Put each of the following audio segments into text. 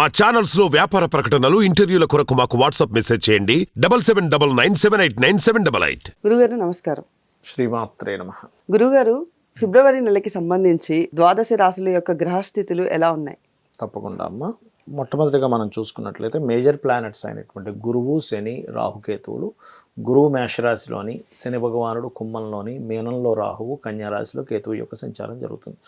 మా ఛానల్స్ లో వ్యాపార ప్రకటనలు, ఇంటర్వ్యూల కొరకు మాకు వాట్సాప్ మెసేజ్ చేయండి 7799789788. గురుగారు నమస్కారం. శ్రీమాత్రే నమః. గురుగారు, ఫిబ్రవరి నెలకి సంబంధించి ద్వాదశ రాశుల యొక్క గ్రహస్థితులు ఎలా ఉన్నాయి? తప్పకుండా అమ్మ. మొట్టమొదటిగా మనం చూసుకున్నట్లయితే మేజర్ ప్లానెట్స్ అయినటువంటి గురువు, శని, రాహుకేతువులు. గురువు మేషరాశిలోని, శని భగవానుడు కుంభంలోని, మీనంలో రాహువు, కన్యారాశిలో కేతువు యొక్క సంచారం జరుగుతుంది.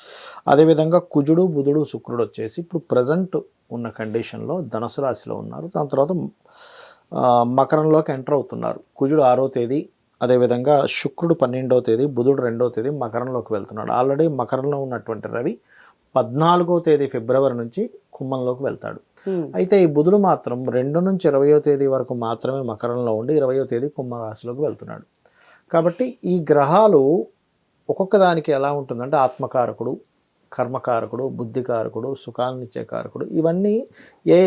అదేవిధంగా కుజుడు, బుధుడు, శుక్రుడు వచ్చేసి ఇప్పుడు ప్రజెంట్ ఉన్న కండిషన్లో ధనుసు రాశిలో ఉన్నారు. దాని తర్వాత మకరంలోకి ఎంటర్ అవుతున్నారు. కుజుడు 6వ తేదీ, అదేవిధంగా శుక్రుడు 12వ తేదీ, బుధుడు 2వ తేదీ మకరంలోకి వెళ్తున్నాడు. ఆల్రెడీ మకరంలో ఉన్నటువంటి రవి 14వ తేదీ ఫిబ్రవరి నుంచి కుంభంలోకి వెళ్తాడు. అయితే ఈ బుధుడు మాత్రం 2 నుంచి 20వ తేదీ వరకు మాత్రమే మకరంలో ఉండి 20వ తేదీ కుంభరాశిలోకి వెళ్తున్నాడు. కాబట్టి ఈ గ్రహాలు ఒక్కొక్క దానికి ఎలా ఉంటుందంటే ఆత్మకారకుడు, కర్మకారకుడు, బుద్ధికారకుడు, సుఖాన్నిచ్చే కారకుడు, ఇవన్నీ ఏ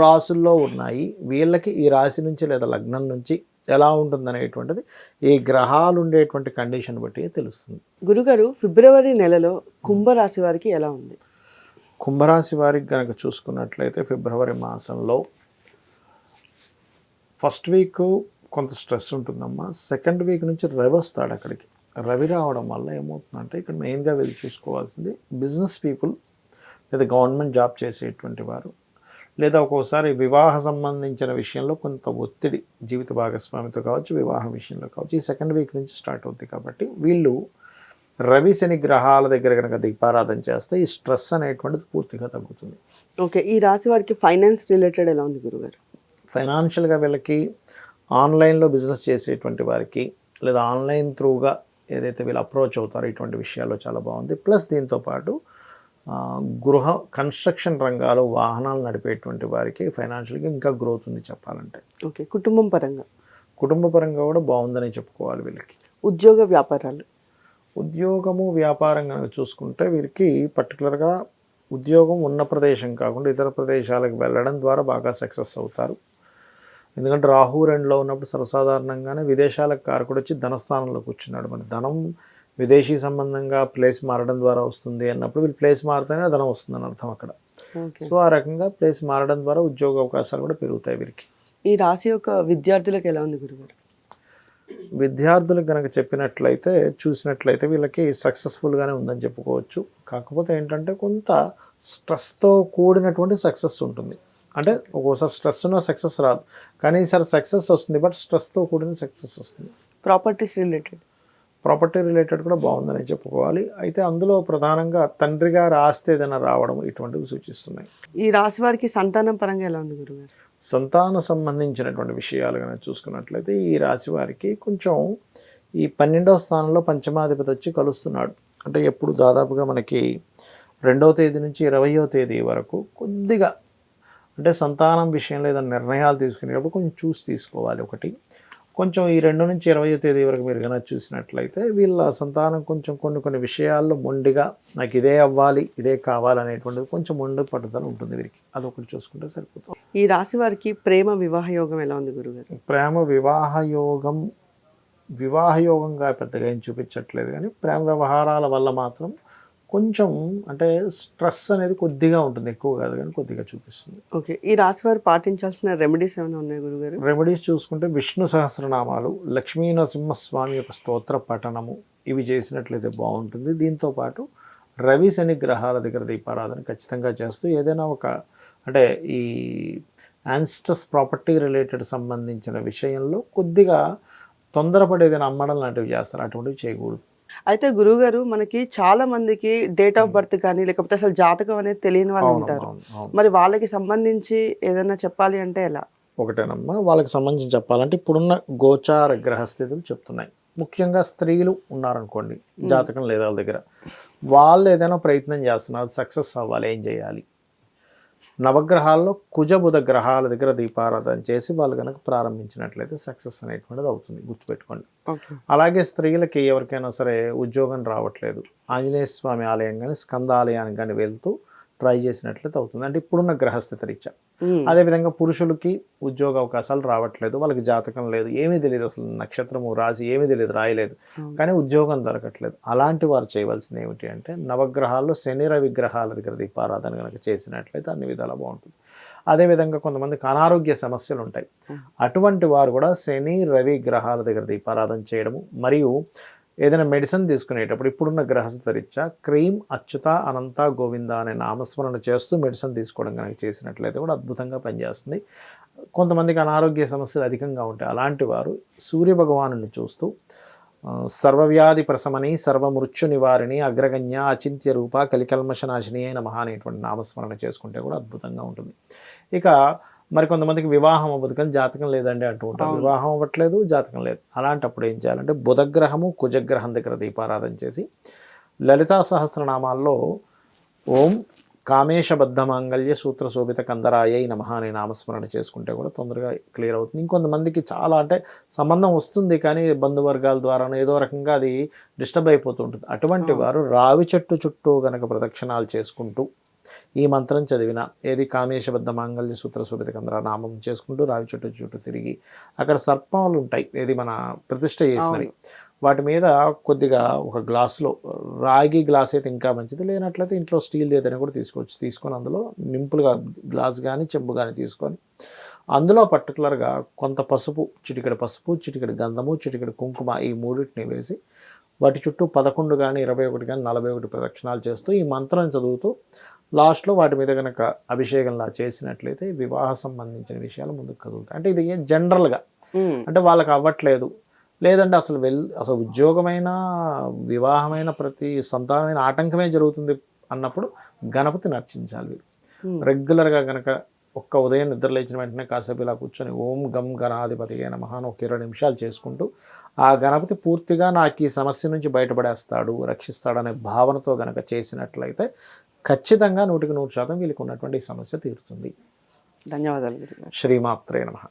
రాసుల్లో ఉన్నాయి, వీళ్ళకి ఈ రాశి నుంచి లేదా లగ్నం నుంచి ఎలా ఉంటుందనేటువంటిది ఈ గ్రహాలు ఉండేటువంటి కండిషన్ బట్టి తెలుస్తుంది. గురుగారు, ఫిబ్రవరి నెలలో కుంభరాశి వారికి ఎలా ఉంది? కుంభరాశి వారికి కనుక చూసుకున్నట్లయితే ఫిబ్రవరి మాసంలో ఫస్ట్ వీక్ కొంత స్ట్రెస్ ఉంటుందమ్మా. సెకండ్ వీక్ నుంచి రవి వస్తాడు అక్కడికి. రవి రావడం వల్ల ఏమవుతుందంటే ఇక్కడ మెయిన్గా వీళ్ళు చూసుకోవాల్సింది బిజినెస్ పీపుల్, లేదా గవర్నమెంట్ జాబ్ చేసేటువంటి వారు, లేదా ఒక్కోసారి వివాహ సంబంధించిన విషయంలో కొంత ఒత్తిడి జీవిత భాగస్వామితో కావచ్చు, వివాహం విషయంలో కావచ్చు, ఈ సెకండ్ వీక్ నుంచి స్టార్ట్ అవుతుంది. కాబట్టి వీళ్ళు రవి శని గ్రహాల దగ్గర కనుక దీపారాధన చేస్తే ఈ స్ట్రెస్ అనేటువంటిది పూర్తిగా తగ్గుతుంది. ఓకే, ఈ రాశి వారికి ఫైనాన్స్ రిలేటెడ్ ఎలా ఉంది గురుగారు? ఫైనాన్షియల్గా వీళ్ళకి ఆన్లైన్లో బిజినెస్ చేసేటువంటి వారికి, లేదా ఆన్లైన్ త్రూగా ఏదైతే వీళ్ళు అప్రోచ్ అవుతారో ఇటువంటి విషయాల్లో చాలా బాగుంది. ప్లస్ దీంతోపాటు గృహ కన్స్ట్రక్షన్ రంగాలు, వాహనాలు నడిపేటువంటి వారికి ఫైనాన్షియల్గా ఇంకా గ్రోత్ ఉంది చెప్పాలంటే. ఓకే, కుటుంబం పరంగా కూడా బాగుందని చెప్పుకోవాలి వీళ్ళకి. ఉద్యోగ వ్యాపారాలు, ఉద్యోగము వ్యాపారం కనుక చూసుకుంటే వీరికి పర్టికులర్గా ఉద్యోగం ఉన్న ప్రదేశం కాకుండా ఇతర ప్రదేశాలకు వెళ్ళడం ద్వారా బాగా సక్సెస్ అవుతారు. ఎందుకంటే రాహు 2లో ఉన్నప్పుడు సర్వసాధారణంగానే విదేశాలకు కారకుడు వచ్చి ధనస్థానంలో కూర్చున్నాడు. మరి ధనం విదేశీ సంబంధంగా ప్లేస్ మారడం ద్వారా వస్తుంది అన్నప్పుడు వీళ్ళు ప్లేస్ మారితేనే ధనం వస్తుందని అర్థం అక్కడ. సో ఆ రకంగా ప్లేస్ మారడం ద్వారా ఉద్యోగ అవకాశాలు కూడా పెరుగుతాయి వీరికి. ఈ రాశి యొక్క విద్యార్థులకు ఎలా ఉంది గురుగారు? విద్యార్థులకు కనుక చూసినట్లయితే వీళ్ళకి సక్సెస్ఫుల్గానే ఉందని చెప్పుకోవచ్చు. కాకపోతే ఏంటంటే కొంత స్ట్రెస్తో కూడినటువంటి సక్సెస్ ఉంటుంది. అంటే ఒక్కోసారి స్ట్రెస్ ఉన్న సక్సెస్ రాదు, కానీ ఈసారి సక్సెస్ వస్తుంది, బట్ స్ట్రెస్తో కూడిన సక్సెస్ వస్తుంది. ప్రాపర్టీ రిలేటెడ్ కూడా బాగుందని చెప్పుకోవాలి. అయితే అందులో ప్రధానంగా తండ్రి గారి ఆస్తి ఏదైనా రావడం ఇటువంటివి సూచిస్తున్నాయి. ఈ రాశి వారికి సంతానం పరంగా ఎలా ఉంది గురుగారు? సంతాన సంబంధించినటువంటి విషయాలు కనుక చూసుకున్నట్లయితే ఈ రాశి వారికి కొంచెం ఈ 12వ స్థానంలో పంచమాధిపతి వచ్చి కలుస్తున్నాడు. అంటే ఎప్పుడు దాదాపుగా మనకి 2వ తేదీ నుంచి 20వ తేదీ వరకు కొద్దిగా అంటే సంతానం విషయంలో ఏదైనా నిర్ణయాలు తీసుకునేటప్పుడు కొంచెం చూసి తీసుకోవాలి. ఒకటి కొంచెం ఈ 2 నుంచి 20వ తేదీ వరకు మీరు కనుక చూసినట్లయితే వీళ్ళ సంతానం కొంచెం కొన్ని విషయాల్లో మొండిగా నాకు ఇదే అవ్వాలి, ఇదే కావాలనేటువంటిది కొంచెం మొండి పట్టుదల ఉంటుంది వీరికి. అదొకటి చూసుకుంటే సరిపోతుంది. ఈ రాశి వారికి ప్రేమ వివాహ యోగం ఎలా ఉంది గురుగారు? ప్రేమ వివాహ యోగంగా పెద్దగా ఏం చూపించట్లేదు, కానీ ప్రేమ వ్యవహారాల వల్ల మాత్రం కొంచెం అంటే స్ట్రెస్ అనేది కొద్దిగా ఉంటుంది, ఎక్కువ కాదు కానీ కొద్దిగా చూపిస్తుంది. ఓకే, ఈ రాశి వారు పాటించాల్సిన రెమెడీస్ ఏమైనా ఉన్నాయి గురుగారు? రెమెడీస్ చూసుకుంటే విష్ణు సహస్రనామాలు, లక్ష్మీ నరసింహస్వామి యొక్క స్తోత్ర పఠనము, ఇవి చేసినట్లయితే బాగుంటుంది. దీంతోపాటు రవి శని గ్రహాల దగ్గర దీపారాధన ఖచ్చితంగా చేస్తూ ఏదైనా ఒక అంటే ఈ యాన్స్టస్ ప్రాపర్టీ రిలేటెడ్ సంబంధించిన విషయంలో కొద్దిగా తొందరపడి ఏదైనా అమ్మడం లాంటివి చేస్తారు, అటువంటివి చేయకూడదు. అయితే గురుగారు, మనకి చాలా మందికి డేట్ ఆఫ్ బర్త్ కానీ లేకపోతే అసలు జాతకం అనేది తెలియని వాళ్ళు ఉంటారు. మరి వాళ్ళకి సంబంధించి ఏదైనా చెప్పాలి అంటే ఎలా? ఒకటేనమ్మా, వాళ్ళకి సంబంధించి చెప్పాలంటే ఇప్పుడున్న గోచార గ్రహస్థితులు చెప్తున్నాయి. ముఖ్యంగా స్త్రీలు ఉన్నారనుకోండి, జాతకం లేదా వాళ్ళ దగ్గర, వాళ్ళు ఏదైనా ప్రయత్నం చేస్తున్నారు, సక్సెస్ అవ్వాలి, ఏం చేయాలి? నవగ్రహాల్లో కుజ బుధ గ్రహాల దగ్గర దీపారాధన చేసి వాళ్ళు కనుక ప్రారంభించినట్లయితే సక్సెస్ అనేటువంటిది అవుతుంది, గుర్తుపెట్టుకోండి. అలాగే స్త్రీలకి ఎవరికైనా సరే ఉద్యోగం రావట్లేదు, ఆంజనేయ స్వామి ఆలయం కానీ స్కంద ఆలయానికి కానీ వెళ్తూ ట్రై చేసినట్లయితే అవుతుంది. అంటే ఇప్పుడున్న గ్రహస్థితి రీత్యా. ఉమ్, అదేవిధంగా పురుషులకి ఉద్యోగ అవకాశాలు రావట్లేదు, వాళ్ళకి జాతకం లేదు, ఏమీ తెలియదు, అసలు నక్షత్రము రాశి ఏమీ తెలియదు, రాయలేదు, కానీ ఉద్యోగం దొరకట్లేదు. అలాంటి వారు చేయవలసింది ఏమిటి అంటే నవగ్రహాల్లో శని రవి గ్రహాల దగ్గర దీపారాధన కనుక చేసినట్లయితే అన్ని విధాలా బాగుంటుంది. అదేవిధంగా కొంతమందికి అనారోగ్య సమస్యలు ఉంటాయి, అటువంటి వారు కూడా శని రవి గ్రహాల దగ్గర దీపారాధన చేయడము, మరియు ఏదైనా మెడిసిన్ తీసుకునేటప్పుడు ఇప్పుడున్న గ్రహస్థితి రీత్యా క్రీం అచ్యుత అనంత గోవింద అనే నామస్మరణ చేస్తూ మెడిసిన్ తీసుకోవడం కనుక చేసినట్లయితే కూడా అద్భుతంగా పనిచేస్తుంది. కొంతమందికి అనారోగ్య సమస్యలు అధికంగా ఉంటాయి, అలాంటి వారు సూర్య భగవాను చూస్తూ సర్వవ్యాధి ప్రశమని సర్వమృత్యు నివారిణి అగ్రగణ్య అచింత్య రూప కలికల్మషనాశిని అయిన మహా అనేటువంటి నామస్మరణ చేసుకుంటే కూడా అద్భుతంగా ఉంటుంది. ఇక మరి కొంతమందికి వివాహం అవ్వదు, కానీ జాతకం లేదండి అంటూ ఉంటారు, వివాహం అవ్వట్లేదు, జాతకం లేదు. అలాంటప్పుడు ఏం చేయాలంటే బుధగ్రహము కుజగ్రహం దగ్గర దీపారాధన చేసి లలితా సహస్రనామాల్లో ఓం కామేశబద్ధ మాంగళ్య సూత్ర శోభిత కందరాయ నమః అనే నామస్మరణ చేసుకుంటే కూడా తొందరగా క్లియర్ అవుతుంది. ఇంకొంతమందికి చాలా అంటే సంబంధం వస్తుంది, కానీ బంధువర్గాల ద్వారానో ఏదో రకంగా అది డిస్టర్బ్ అయిపోతుంటుంది. అటువంటి వారు రావి చెట్టు చుట్టూ గనక ప్రదక్షిణాలు చేసుకుంటూ ఈ మంత్రం చదివిన, ఏది కామేశబద్ధ మాంగళ్య సూత్ర శోభిత కందర నామం చేసుకుంటూ రావి చెట్టు చుట్టూ తిరిగి అక్కడ సర్పములు ఉంటాయి, ఏది మన ప్రతిష్ఠ చేసినవి, వాటి మీద కొద్దిగా ఒక గ్లాసులో, రాగి గ్లాస్ అయితే ఇంకా మంచిది, లేనట్లయితే ఇంట్లో స్టీల్ ఏదైనా కూడా తీసుకోవచ్చు, తీసుకొని అందులో నింపులుగా గ్లాస్ కానీ చెంబు కానీ తీసుకొని అందులో పర్టికులర్గా కొంత పసుపు, చిటికెడు పసుపు, చిటికెడు గంధము, చిటికెడు కుంకుమ, ఈ మూడింటిని వేసి వాటి చుట్టూ 11 కానీ 21 కానీ 41 ప్రదక్షిణాలు చేస్తూ ఈ మంత్రం చదువుతూ లాస్ట్లో వాటి మీద కనుక అభిషేకంలా చేసినట్లయితే వివాహ సంబంధించిన విషయాలు ముందుకు కదులుతాయి. అంటే ఇది జనరల్గా ఉమ్, అంటే వాళ్ళకి అవ్వట్లేదు, లేదంటే అసలు ఉద్యోగమైన వివాహమైన ప్రతి సంతానమైన ఆటంకమే జరుగుతుంది అన్నప్పుడు గణపతిని అర్చించాలి వీరు. రెగ్యులర్గా కనుక ఒక్క ఉదయం నిద్ర లేచిన వెంటనే కాసేపు ఇలా కూర్చొని ఓం గం గణాధిపతి అయిన మహాన్ ఒక 20 నిమిషాలు చేసుకుంటూ ఆ గణపతి పూర్తిగా నాకు ఈ సమస్య నుంచి బయటపడేస్తాడు, రక్షిస్తాడనే భావనతో గనక చేసినట్లయితే ఖచ్చితంగా 100% వీళ్ళకి ఉన్నటువంటి ఈ సమస్య తీరుతుంది. ధన్యవాదాలు గురుగారు. శ్రీమాత్రే నమః.